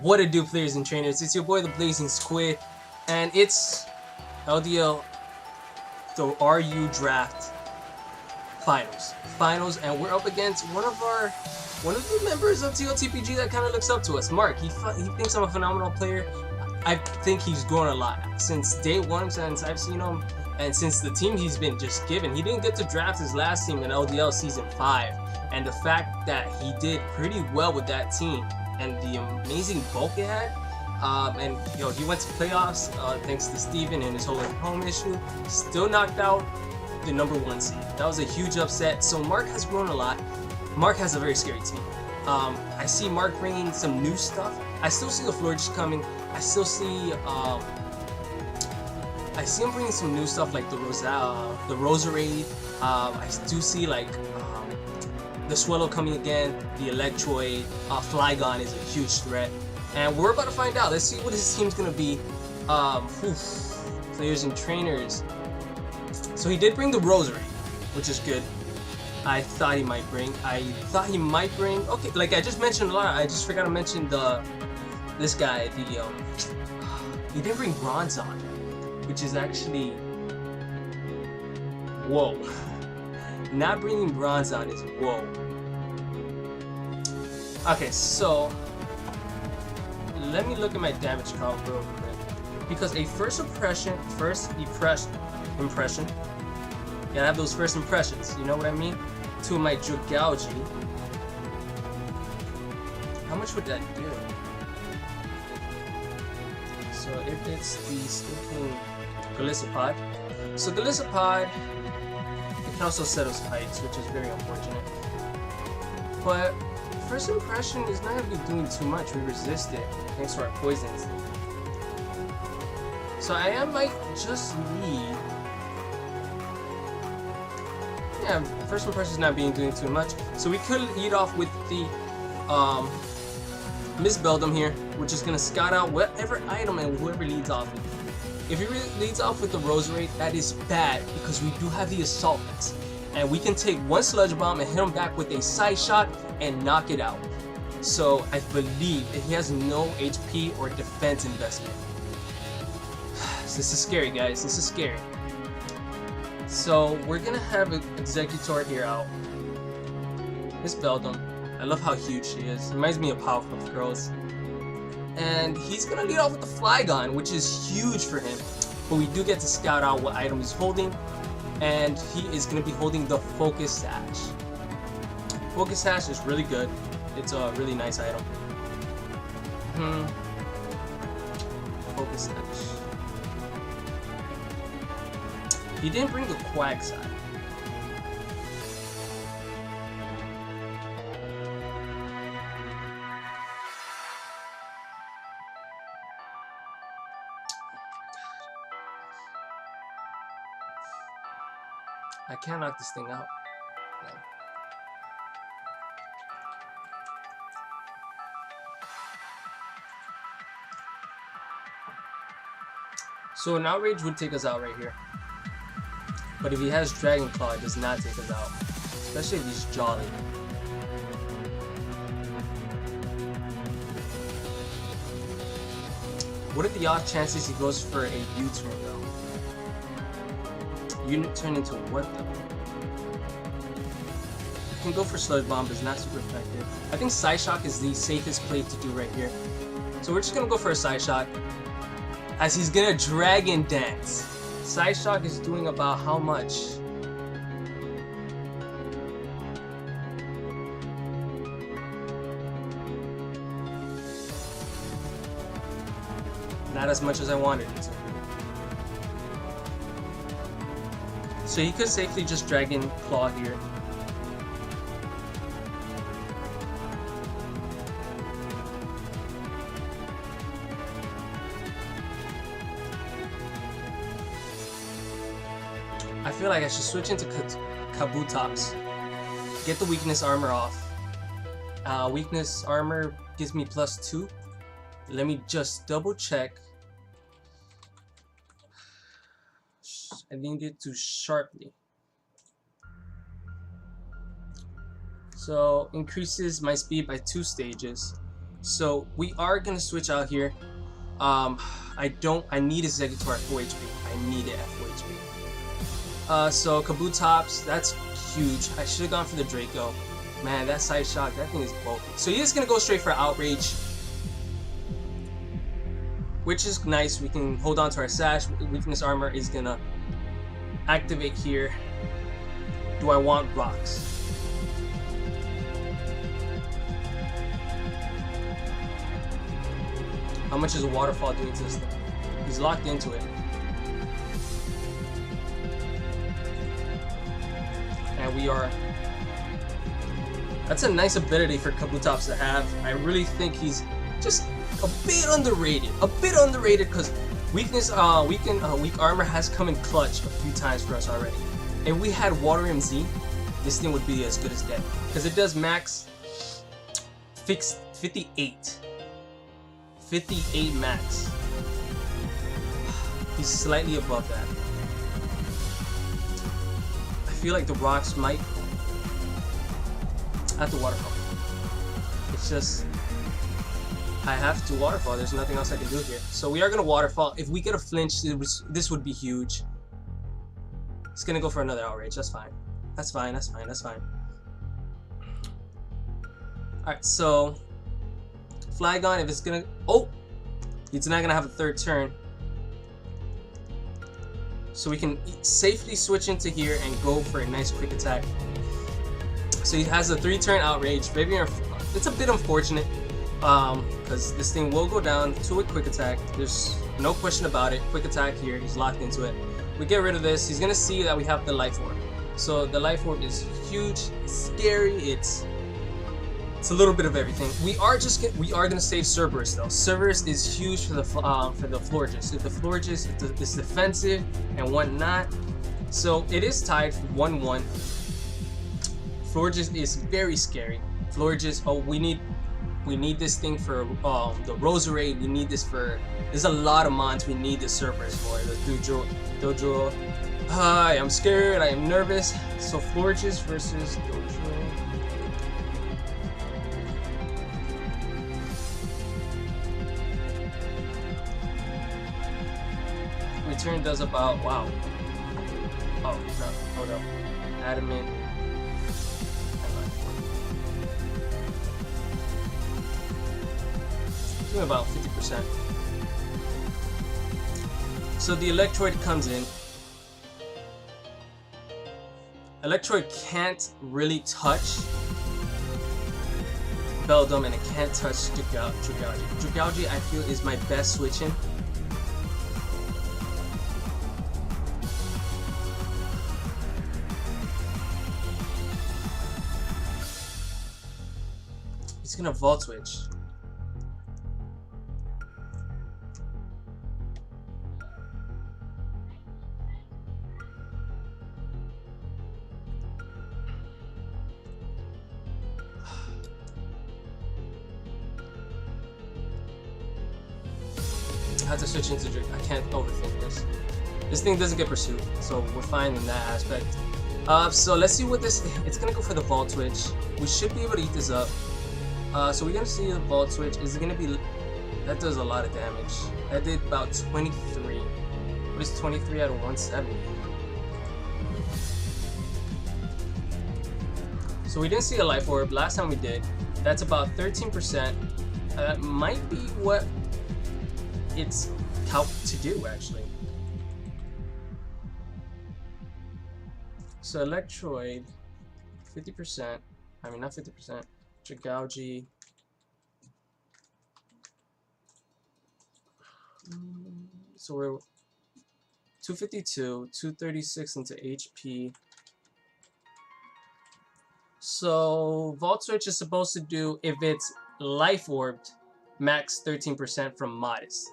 What it do, players and trainers? It's your boy, the Blazin Squid, and it's LDL, the RU Draft Finals, and we're up against one of the members of TLTPG that kind of looks up to us, Mark. He thinks I'm a phenomenal player. I think he's grown a lot since day one, since I've seen him, and since the team he's been just given. He didn't get to draft his last team in LDL Season 5, and the fact that he did pretty well with that team and the amazing bulk it had, and he went to playoffs thanks to Steven and his whole home issue. Still knocked out the #1 seed. That was a huge upset. So Mark has grown a lot. Mark has a very scary team. I see Mark bringing some new stuff. I still see the Flourish coming. I still see him bringing some new stuff like the Roserade. I do see like the Swallow coming again, the Electroid, Flygon is a huge threat, and we're about to find out. Let's see what his team's gonna be. Players and trainers. So he did bring the Roserade, which is good. I thought he might bring. Okay, like I just mentioned a lot. I just forgot to mention this guy. He didn't bring Bronzon, which is actually whoa. Not bringing Bronzon is whoa. Okay, so let me look at my damage count real quick, because a first impression. Gotta have those first impressions. You know what I mean? To my Dragalge. How much would that do? So if it's the stinking Golisopod. So Golisopod, it can also settle spikes, which is very unfortunate. But first impression is not going to be doing too much. We resist it thanks to our poisons. So I might just need. Yeah, first impression is not doing too much. So we could lead off with the Miss Beldum here, which is gonna scout out whatever item and whoever leads off. If he leads off with the Roserade, that is bad because we do have the Assault Vest, and we can take one Sludge Bomb and hit him back with a Side Shot and knock it out. So I believe that he has no HP or defense investment. This is scary, guys. This is scary. So we're gonna have an Executor here out. Miss Beldum. I love how huge she is. Reminds me of Powerpuff Girls. And he's gonna lead off with the Flygon, which is huge for him. But we do get to scout out what item he's holding. And he is gonna be holding the Focus Sash. Focus Sash is really good. It's a really nice item. Focus Sash. He didn't bring the Quagsire. I can't knock this thing out. No. So an Outrage would take us out right here. But if he has Dragon Claw, it does not take us out. Especially if he's Jolly. What are the odd chances he goes for a U-turn though? U-turn into what though? You can go for Sludge Bomb, but it's not super effective. I think Side Shock is the safest play to do right here. So we're just gonna go for a Side Shock, as he's gonna Dragon Dance. Side Shock is doing about how much? Not as much as I wanted it to. So he could safely just Dragon Claw here. I feel like I should switch into Kabutops. Get the weakness armor off. Weakness armor gives me +2. Let me just double check. I didn't get too sharply. So increases my speed by 2 stages. So we are gonna switch out here. I need a Exeggutor at 4 HP. I need it at 4 HP. So Kabutops, that's huge. I should have gone for the Draco. Man, that side shock, that thing is bulky. So he's gonna go straight for Outrage, which is nice. We can hold on to our Sash. Weakness Armor is gonna activate here. Do I want Rocks? How much is a Waterfall doing to this thing? He's locked into it. And we are... That's a nice ability for Kabutops to have. I really think he's just a bit underrated. A bit underrated because weak armor has come in clutch a few times for us already. If we had Water MZ, this thing would be as good as dead. Because it does max 58. 58 max. He's slightly above that. I feel like the rocks might have to waterfall. It's just I have to waterfall. There's nothing else I can do here. So we are gonna waterfall. If we get a flinch, this would be huge. It's gonna go for another outrage. That's fine. That's fine. That's fine. That's fine. All right. So Flygon, if it's gonna... Oh! It's not gonna have a third turn. So we can safely switch into here and go for a nice quick attack. So he has a 3-turn outrage. Maybe it's a bit unfortunate because this thing will go down to a quick attack. There's no question about it. Quick attack here. He's locked into it. We get rid of this. He's gonna see that we have the Life Orb. So the Life Orb is huge. It's scary. It's a little bit of everything. We are gonna save Cerberus though. Cerberus is huge for the Florges. If the Florges is defensive and whatnot, so it is tied for 1-1. Florges is very scary. Florges. Oh, we need this thing for the Roserade. We need this for. There's a lot of mons we need the Cerberus for. The Dojo. I am scared. I am nervous. So Florges versus Dojo. Return does about, wow. Oh, no, hold up. Adamant. Doing about 50%. So the Electroid comes in. Electroid can't really touch Beldum and it can't touch Dragougi. Dragougi, I feel, is my best switch in. He's gonna Volt Switch. I have to switch into Drake. I can't overthink this. This thing doesn't get pursued, so we're fine in that aspect. So let's see what this. It's gonna go for the Volt Switch. We should be able to eat this up. So we're gonna see the Volt Switch. Is it gonna be? That does a lot of damage. That did about 23. What is 23 out of 170? So we didn't see a Life Orb. Last time we did. That's about 13%. That might be what it's calced to do, actually. So Electroid, 50%. I mean, not 50%. Dragougi. So we're 252, 236 into HP. So Volt Switch is supposed to do, if it's Life Orbed, max 13% from Modest.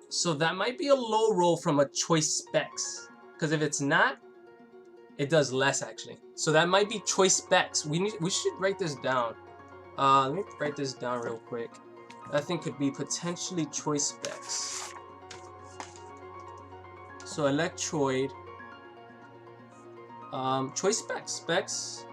So that might be a low roll from a Choice Specs. Because if it's not, it does less actually. So that might be Choice Specs. We should write this down. Let me write this down real quick. That thing could be potentially Choice Specs. So Electroid. Choice Specs.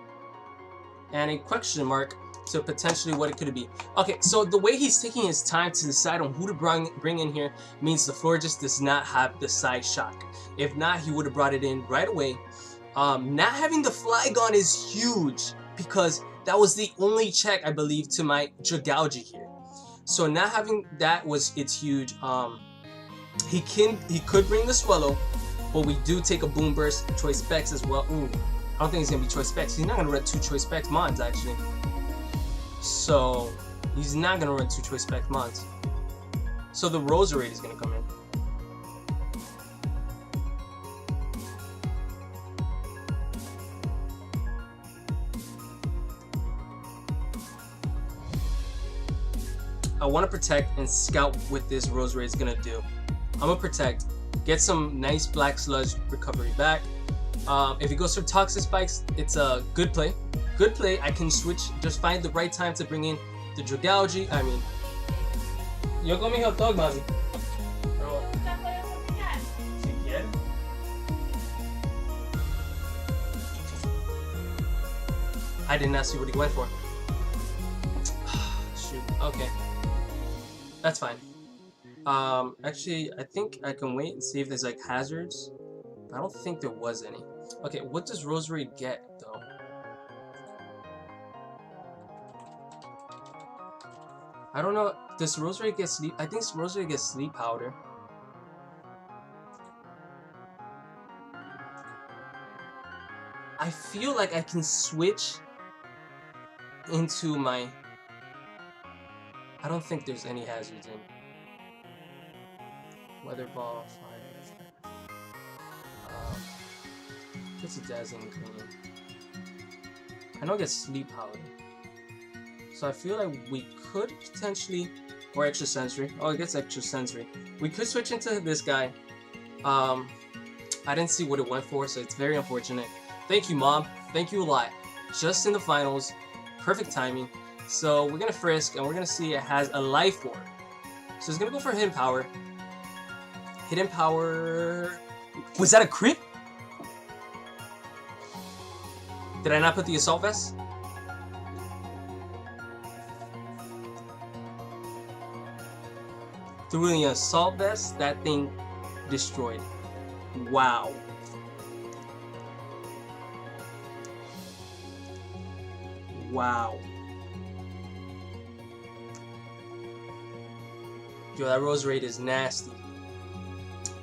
And a question mark. to potentially what it could be. Okay, so the way he's taking his time to decide on who to bring in here means the floor just does not have the side shock. If not, he would have brought it in right away. Not having the Flygon is huge because that was the only check, I believe, to my Jagauji here. So not having that it's huge. He could bring the Swallow, but we do take a Boom Burst, Choice Specs as well. Ooh, I don't think he's gonna be Choice Specs. He's not gonna run 2 Choice Specs Mons actually. So he's not gonna run 2 Choice Specs Mons. So the Roserade is gonna come in. I want to protect and scout what this Roserade is gonna do. I'm gonna protect, get some nice Black Sludge recovery back. If he goes for Toxic Spikes, it's a good play. Good play. I can switch, just find the right time to bring in the Jagauji. I mean, yo comí hot dog, mami. I did not see what he went for. Shoot. Okay. That's fine. Actually, I think I can wait and see if there's like hazards. I don't think there was any. Okay, what does Roserade get though? I don't know. Does Roserade get sleep? I think Roserade gets sleep powder. I feel like I can switch into my... I don't think there's any hazards in. Weather Ball, Fire. Gets a Dazzling Gleam. I know it gets Sleep Powder. So I feel like we could potentially... Or Extra Sensory. Oh, it gets Extra Sensory. We could switch into this guy. I didn't see what it went for, so it's very unfortunate. Thank you, Mom. Thank you a lot. Just in the finals. Perfect timing. So we're gonna Frisk, and we're gonna see it has a Life Orb. So it's gonna go for Hidden Power. Hidden Power... Was that a crit? Did I not put the Assault Vest? Through the Assault Vest, that thing destroyed. Wow. Wow. Yo, that Roserade is nasty.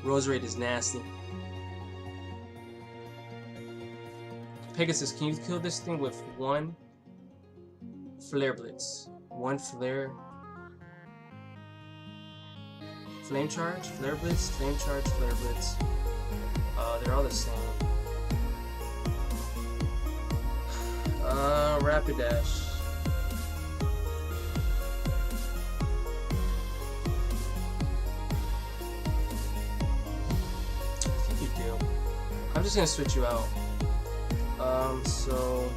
Roserade is nasty. Pegasus, can you kill this thing with 1 Flare Blitz? 1 Flare... Flame Charge, Flare Blitz, Flame Charge, Flare Blitz. They're all the same. Rapid Dash. I think you do. I'm just gonna switch you out. So...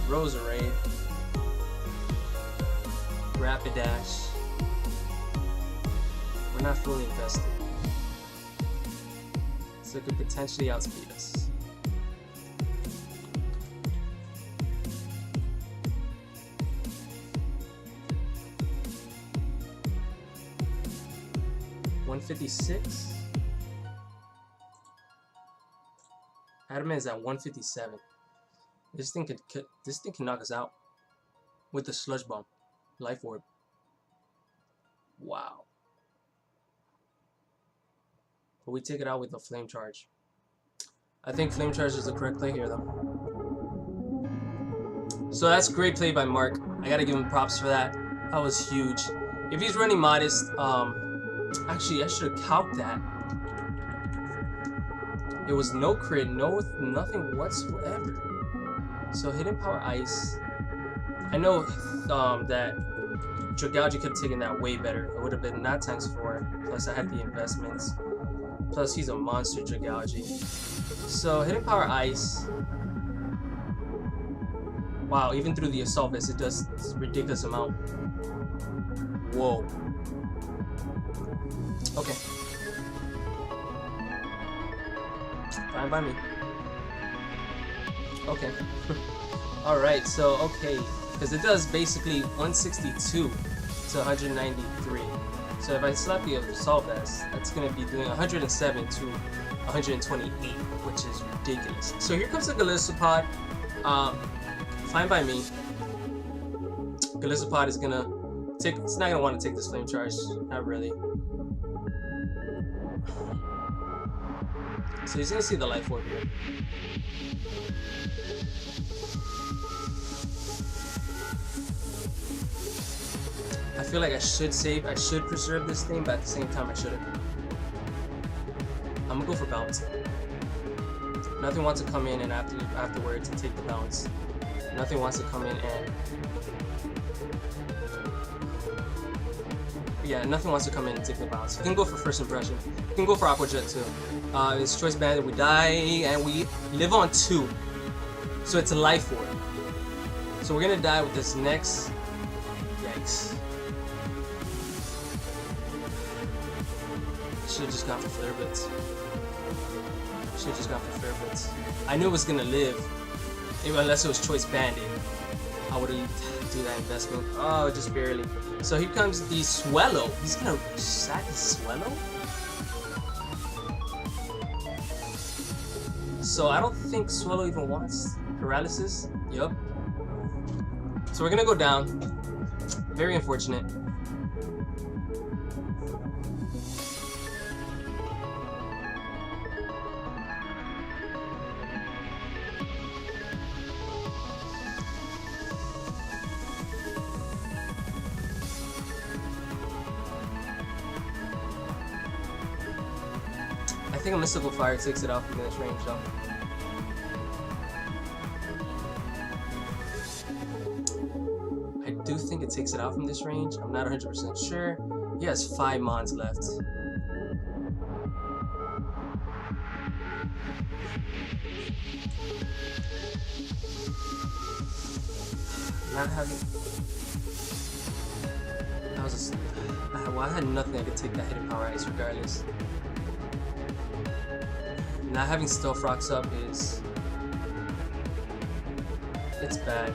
Roserade. Rapid Dash. We're not fully invested. So it could potentially outspeed us. $156. Adamant is at 157. This thing can knock us out with the Sludge Bomb, Life Orb. Wow. But we take it out with a Flame Charge. I think Flame Charge is the correct play here, though. So that's great play by Mark. I gotta give him props for that. That was huge. If he's running Modest, actually I should have calced that. It was no crit, nothing whatsoever. So Hidden Power Ice. I know that Jagauji could have taken that way better. It would have been not ×4. Plus I had the investments. Plus he's a monster, Jagauji. So Hidden Power Ice. Wow, even through the Assault Vest, it does a ridiculous amount. Whoa. Okay. Fine by me. Okay. Alright, so okay, because it does basically 162 to 193. So if I slap the Assault Vest, that's going to be doing 107 to 128, which is ridiculous. So here comes the Gallisopod. Fine by me. Gallisopod is going to take, it's not going to want to take this Flame Charge, not really. So he's going to see the Life Orb here. I feel like I should save, I should preserve this thing, but at the same time I shouldn't. I'm gonna go for bounce. Nothing wants to come in and afterwards take the bounce. Nothing wants to come in and... yeah, nothing wants to come in and take the bounce. You can go for first impression. You can go for Aqua Jet too. It's Choice Bandit, we die, and we live on 2. So it's a Life Orb. So we're gonna die with this next... yikes. Should've just gone for Flare Blitz. Should've just gone for Flare Blitz. I knew it was gonna live. Even unless it was Choice Bandit, I would've do that investment. Oh, just barely. So here comes the Swellow. He's gonna sack his Swellow? So I don't think Swellow even wants Paralysis. Yup. So we're gonna go down. Very unfortunate. I think a Mystical Fire takes it out from this range though. I do think it takes it out from this range. I'm not 100% sure. He has 5 Mons left. Not having... that was a... well, I had nothing I could take that Hidden Power Ice regardless. Not having Stealth Rocks up is... it's bad.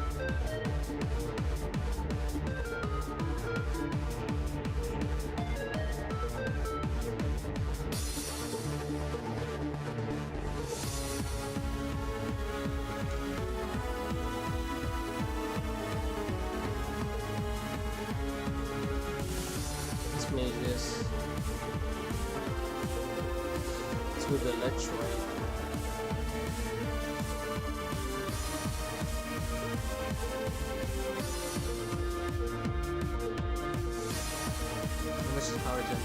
Let's make this. To the Electroid. How much is Power Gem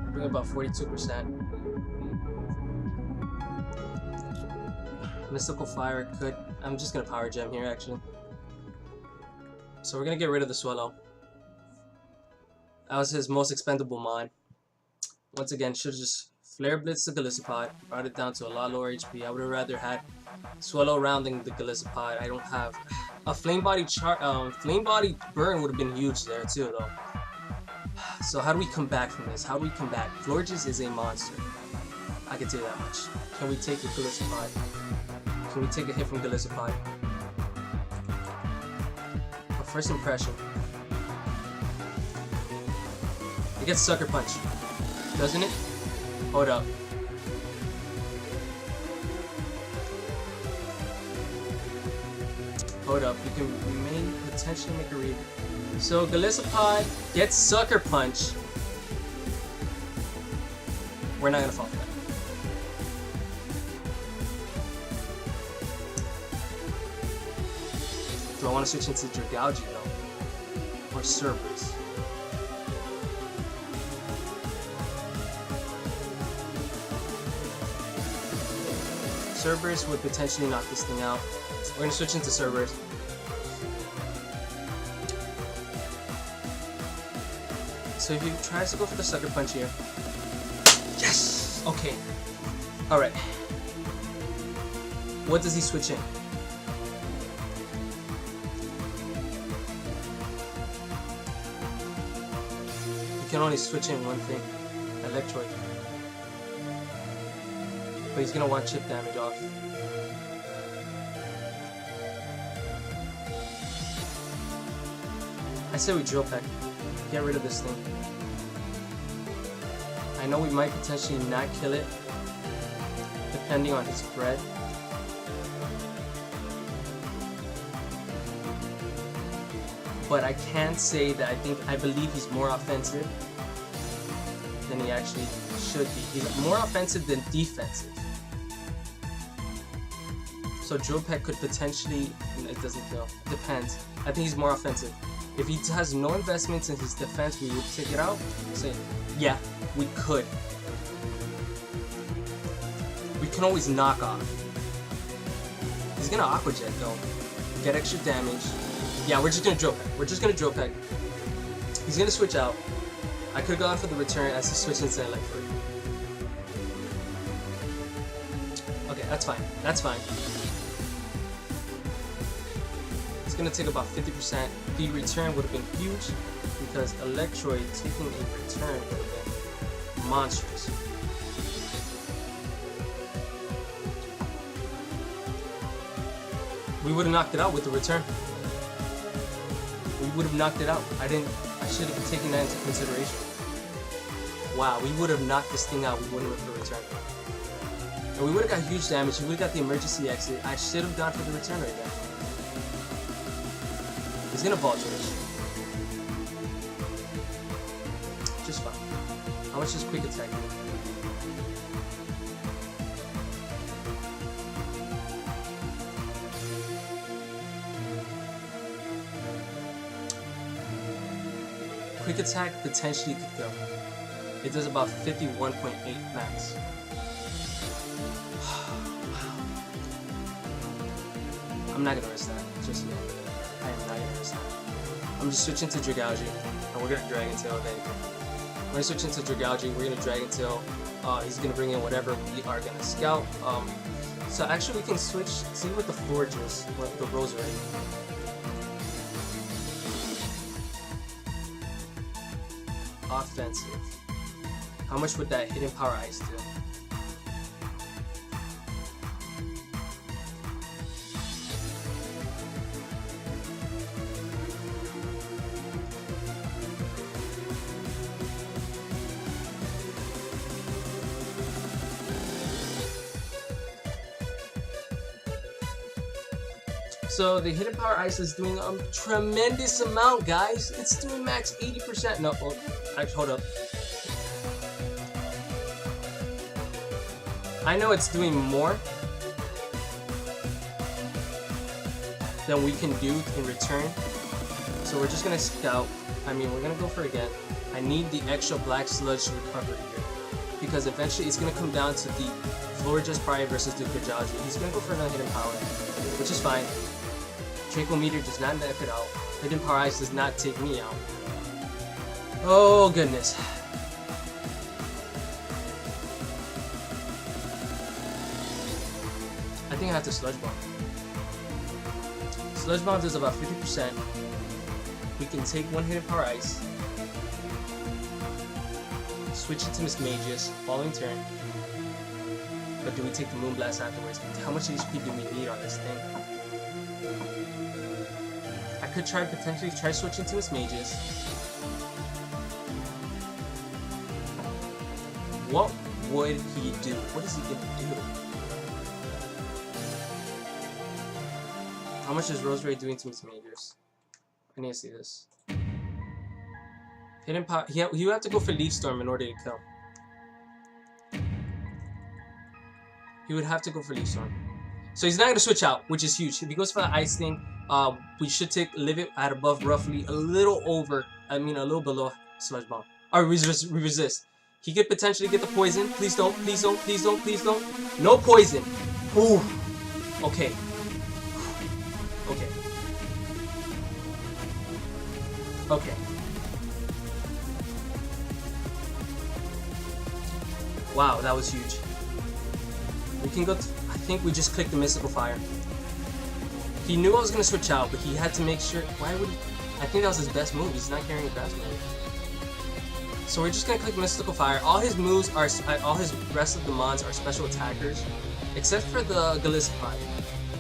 do? Bring about 42%. Mystical Fire could... I'm just gonna Power Gem here actually. So we're gonna get rid of the Swellow. That was his most expendable Mon. Once again, should have just Flare Blitz the Gallisopod, brought it down to a lot lower HP. I would have rather had Swellow rounding the Gallisopod. I don't have a Flame Body burn would have been huge there too though. So how do we come back from this? How do we come back? Florges is a monster. I can tell you that much. Can we take the Gallisopod? Can we take a hit from Gallisopod? A first impression. It gets Sucker Punch, doesn't it? Hold up. Hold up, we can potentially make a read. So Gallisopod gets Sucker Punch. We're not gonna fall for that. Do I want to switch into Dragalge though? Or Cerberus? Cerberus would potentially knock this thing out. We're gonna switch into Cerberus. So if he tries to go for the Sucker Punch here. Yes! Okay. Alright. What does he switch in? He can only switch in one thing. Electroid. But he's gonna want chip damage off. I say we drill peck. Get rid of this thing. I know we might potentially not kill it, depending on his spread. But I can say that I believe he's more offensive than he actually should be. He's more offensive than defensive. So drill peck could potentially, it doesn't kill. Depends. I think he's more offensive. If he has no investments in his defense, we would take it out. Say, yeah, we could. We can always knock off. He's gonna Aqua Jet though. Get extra damage. Yeah, we're just gonna drill peck. We're just gonna drill peck. He's gonna switch out. I could have gone for the return as he switched into electric. Okay, that's fine. That's fine. It's gonna take about 50%. The return would have been huge because Electroid taking a return would have been monstrous. We would have knocked it out with the return. We would have knocked it out. I should have taken that into consideration. Wow, we would have knocked this thing out. We wouldn't have the return. And we would have got huge damage. We would have got the emergency exit. I should have gone for the return right there. He's gonna ball dredge. Just fine. How much is quick attack? Quick attack potentially could go. It does about 51.8 max. I'm not gonna risk that just yet. I am not gonna risk that. I'm just switching to Dragalge, and we're gonna Dragon Tail if anything. We're gonna switch into Dragalge, we're gonna Dragon Tail. He's gonna bring in whatever we are gonna scout. So actually we can switch, see what the Forges, what the Rosary. Offensive. How much would that Hidden Power Ice do? So the Hidden Power Ice is doing a tremendous amount, guys. It's doing max 80%. No, oh, actually, hold up. I know it's doing more than we can do in return. So we're just gonna scout. I mean, we're gonna go for it again. I need the extra black sludge recovery here because eventually it's gonna come down to the Florges Pride versus the Dragalge. He's gonna go for another Hidden Power, which is fine. Draco Meteor does not knock it out. Hidden Power Ice does not take me out. Oh goodness. I think I have to Sludge Bomb. Sludge Bomb does about 50%. We can take one Hidden Power Ice. Switch it to Miss Magus, following turn. But do we take the Moonblast afterwards? How much HP do we need on this thing? I could potentially try switching to Miss Magus. What would he do? What is he gonna do? How much is Rosemary doing to Miss Magus? I need to see this. Hidden Power. He would have to go for Leaf Storm in order to kill. He would have to go for Leaf Storm. So he's not going to switch out, which is huge. If he goes for the Ice thing, we should live it at above roughly a little below Sludge Bomb. Or resist. He could potentially get the poison. Please don't, please don't, please don't, please don't. No poison. Ooh. Okay. Okay. Okay. Wow, that was huge. We can go. I think we just clicked the Mystical Fire. He knew I was gonna switch out, but he had to make sure. Why would he? I think that was his best move. He's not carrying a fast move. So we're just gonna click Mystical Fire. All his moves are, all his rest of the mons are special attackers, except for the Galissapod.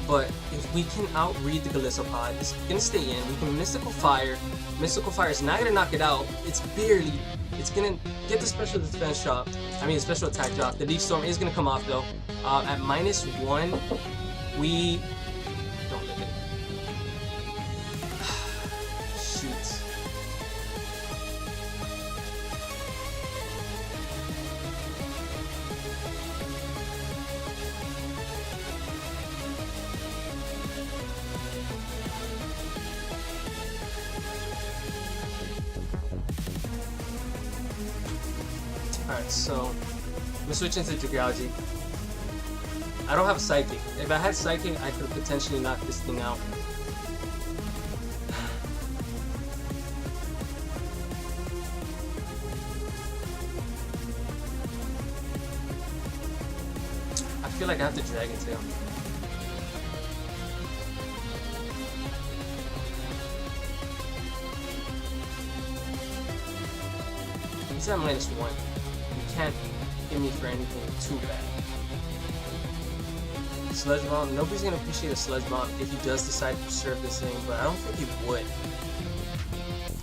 But if we can outread the Galissapod, it's gonna stay in. We can Mystical Fire. Mystical Fire is not gonna knock it out. It's barely. It's gonna get the special defense drop. I mean, special attack drop. The Leaf Storm is gonna come off though. At -1, we don't live it. Shoot. Alright, so I'm gonna switch into Dragalge. I don't have a Psychic. If I had Psychic, I could potentially knock this thing out. I feel like I have to Dragon Tail. He's at -1. You can't give me for anything too bad. Sludge Bomb. Nobody's gonna appreciate a Sludge Bomb if he does decide to preserve this thing, but I don't think he would.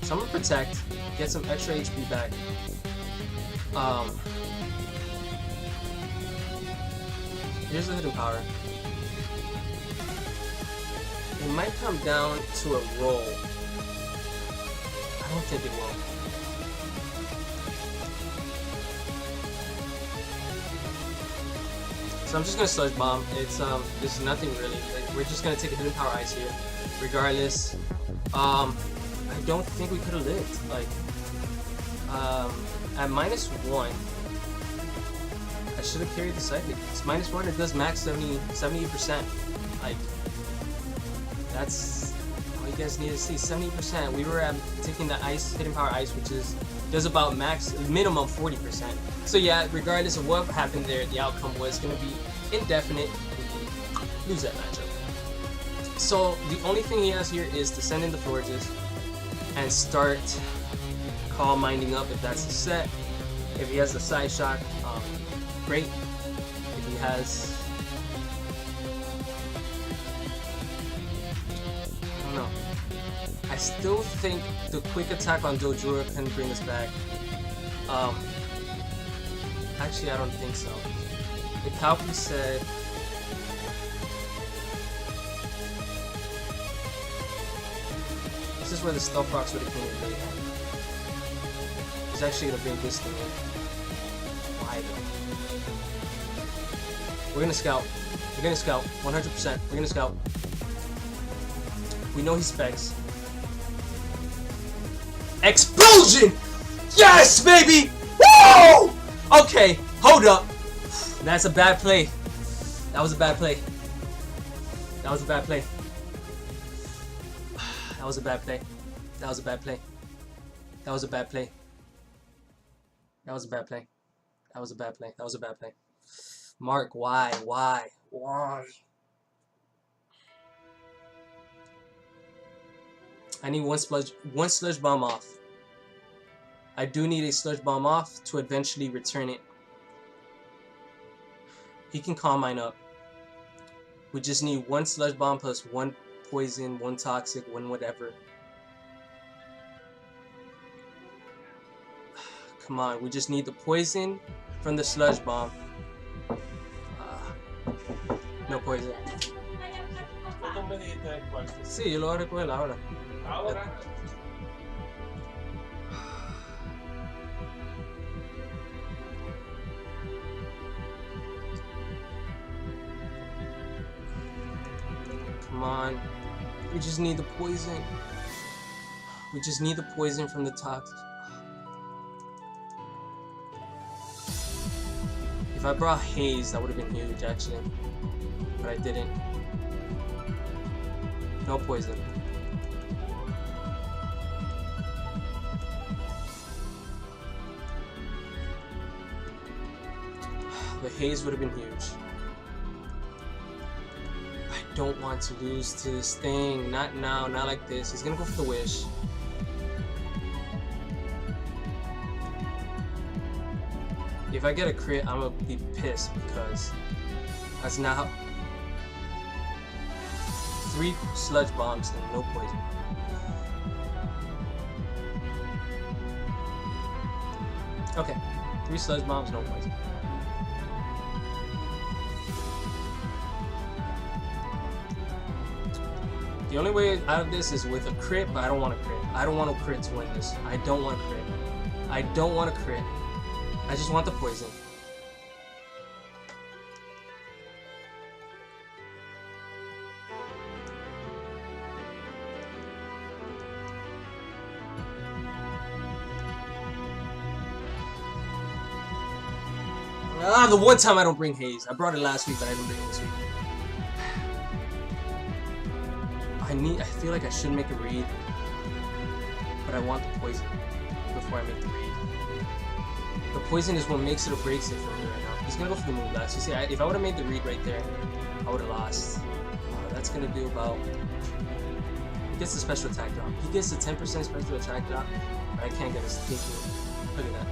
So I'm gonna Protect, get some extra HP back. Here's the Hidden Power. It might come down to a roll. I don't think it will. So I'm just gonna Sludge Bomb. It's there's nothing really. Like, we're just gonna take a Hidden Power Ice here. Regardless, I don't think we could have lived. Like, at -1, I should have carried the Psychic. It's -1. It does max 70%. Like, that's all you guys need to see. 70%. We were at taking the Ice Hidden Power Ice, which does about minimum 40%. So yeah, regardless of what happened there, the outcome was going to be indefinite. We lose that matchup. So the only thing he has here is to send in the Forges and start Calm Minding up if that's the set. If he has the Side Shock, great. If he has, I don't know. I still think the Quick Attack on Dojura can bring us back. Actually, I don't think so. The Calpy said this is where the Stealth Rocks would have came in really handy. It's actually gonna bring this thing in. Why though? We're gonna scout. We're gonna scout. 100%. We're gonna scout. We know he specs. Explosion! Yes, baby! Woo! Okay, hold up. That's a bad play. That was a bad play. That was a bad play. That was a bad play. That was a bad play. That was a bad play. That was a bad play. That was a bad play. That was a bad play. Mark, why? Why? Why? I need one sludge bomb off. I do need a sludge bomb off to eventually return it. He can Calm Mind up. We just need one sludge bomb plus one poison, one toxic, one whatever. Come on, we just need the poison from the sludge bomb. No poison. Sí, yo lo voy a recoger ahora. Ahora. Come on. We just need the poison. We just need the poison from the toxic. If I brought Haze, that would have been huge actually. But I didn't. No poison. The Haze would have been huge. I don't want to lose to this thing. Not now, not like this. He's gonna go for the Wish. If I get a crit, I'm gonna be pissed because that's not how. 3 sludge bombs and no poison. Okay, 3 sludge bombs, no poison. The only way out of this is with a crit, but I don't want a crit. I don't want a crit to win this. I don't want a crit. I don't want a crit. I just want the poison. The one time I don't bring haze. I brought it last week, but I didn't bring it this week. I feel like I should make a read, but I want the poison before I make the read. The poison is what makes it or breaks it for me right now. He's gonna go for the moon blast. You see, if I would have made the read right there, I would have lost. That's gonna do about. He gets the special attack drop. He gets the 10% special attack drop, but I can't get his thinking. Look at that.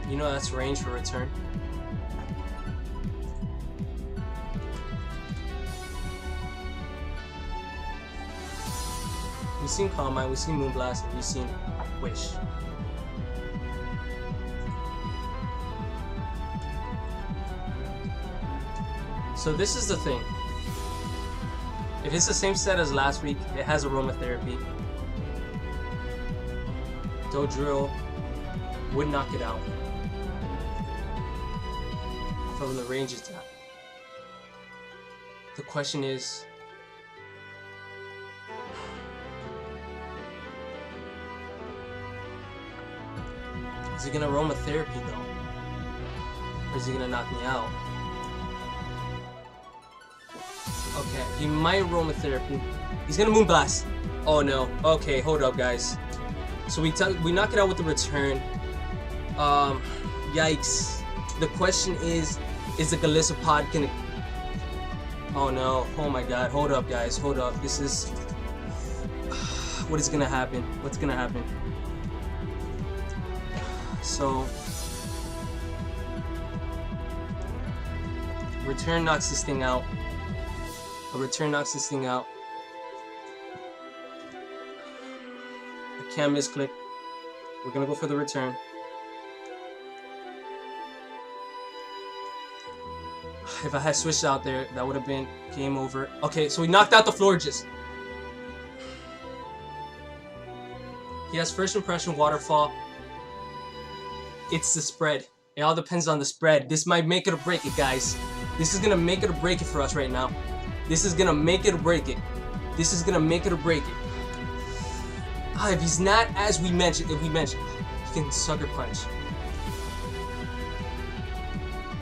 You know that's range for return. We've seen Calm Mind, we've seen Moonblast, and we've seen Wish. So this is the thing. If it's the same set as last week, it has Aromatherapy. Dodrill would knock it out. From the range attack. The question is, is he gonna Aromatherapy though? Or is he gonna knock me out? Okay, he might Aromatherapy. He's gonna Moonblast. Oh no. Okay, hold up guys. So we knock it out with the return. Yikes. The question is the Galissapod gonna... Oh no, oh my god, hold up guys, hold up. This is... What is gonna happen? What's gonna happen? So... Return knocks this thing out. A return knocks this thing out. I can't misclick. We're gonna go for the return. If I had switched out there, that would have been game over. Okay, so we knocked out the Florges. He has first impression waterfall. It's the spread. It all depends on the spread. This might make it or break it, guys. This is gonna make it or break it for us right now. This is gonna make it or break it. This is gonna make it or break it. If he's not as we mentioned, he can Sucker Punch.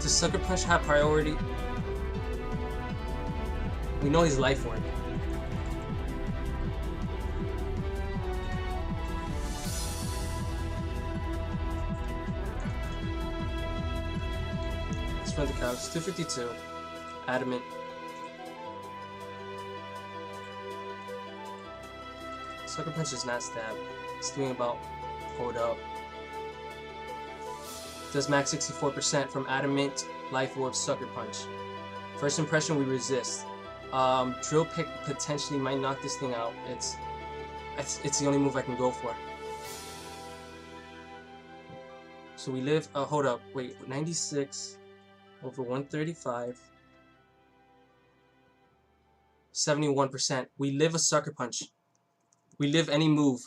Does Sucker Punch have priority? We know he's Life Orb. Let's run the counts. 252. Adamant. Sucker Punch is not stab. It's doing about. Hold up. Does max 64% from Adamant, Life Orb, Sucker Punch. First impression, we resist. Drill Pick potentially might knock this thing out. It's the only move I can go for. So we live. Hold up. Wait. 96 over 135. 71%. We live a Sucker Punch. We live any move.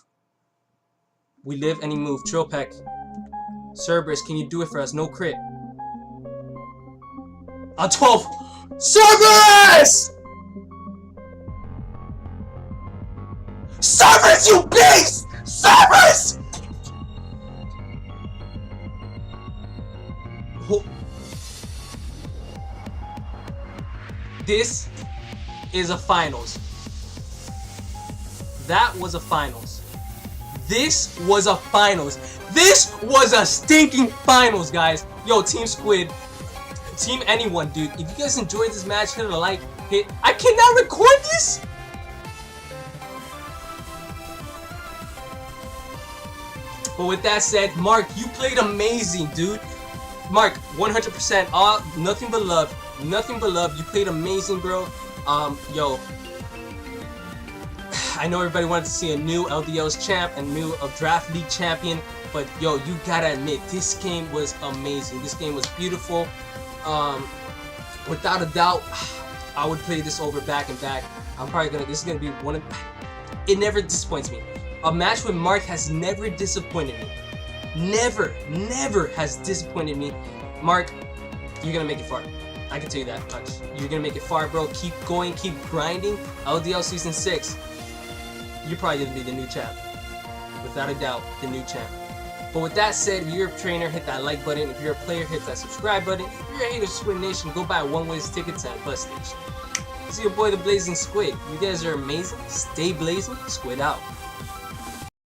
We live any move. Drill Peck. Cerberus, can you do it for us? No crit. On 12. Cerberus! Cerberus, you beast! Cerberus! This is a finals. That was a finals. This was a finals. This was a stinking finals, guys. Yo, Team Squid, Team anyone, dude. If you guys enjoyed this match, hit a like. I cannot record this? But with that said, Mark, you played amazing, dude. Mark, 100%, all nothing but love. Nothing but love. You played amazing, bro. Yo, I know everybody wanted to see a new LDL's champ and new Draft League champion, but yo, you gotta admit, this game was amazing. This game was beautiful. Without a doubt, I would play this over back and back. I'm probably gonna. This is gonna be one of. It never disappoints me. A match with Mark has never disappointed me. Never has disappointed me. Mark, you're gonna make it far. I can tell you that much. You're gonna make it far, bro. Keep going, keep grinding. LDL Season 6, you're probably gonna be the new champ. Without a doubt, the new champ. But with that said, if you're a trainer, hit that like button. If you're a player, hit that subscribe button. If you're a hater of Squid Nation, go buy one-way tickets at bus station. This is your boy, the Blazin Squid. You guys are amazing. Stay blazing. Squid out.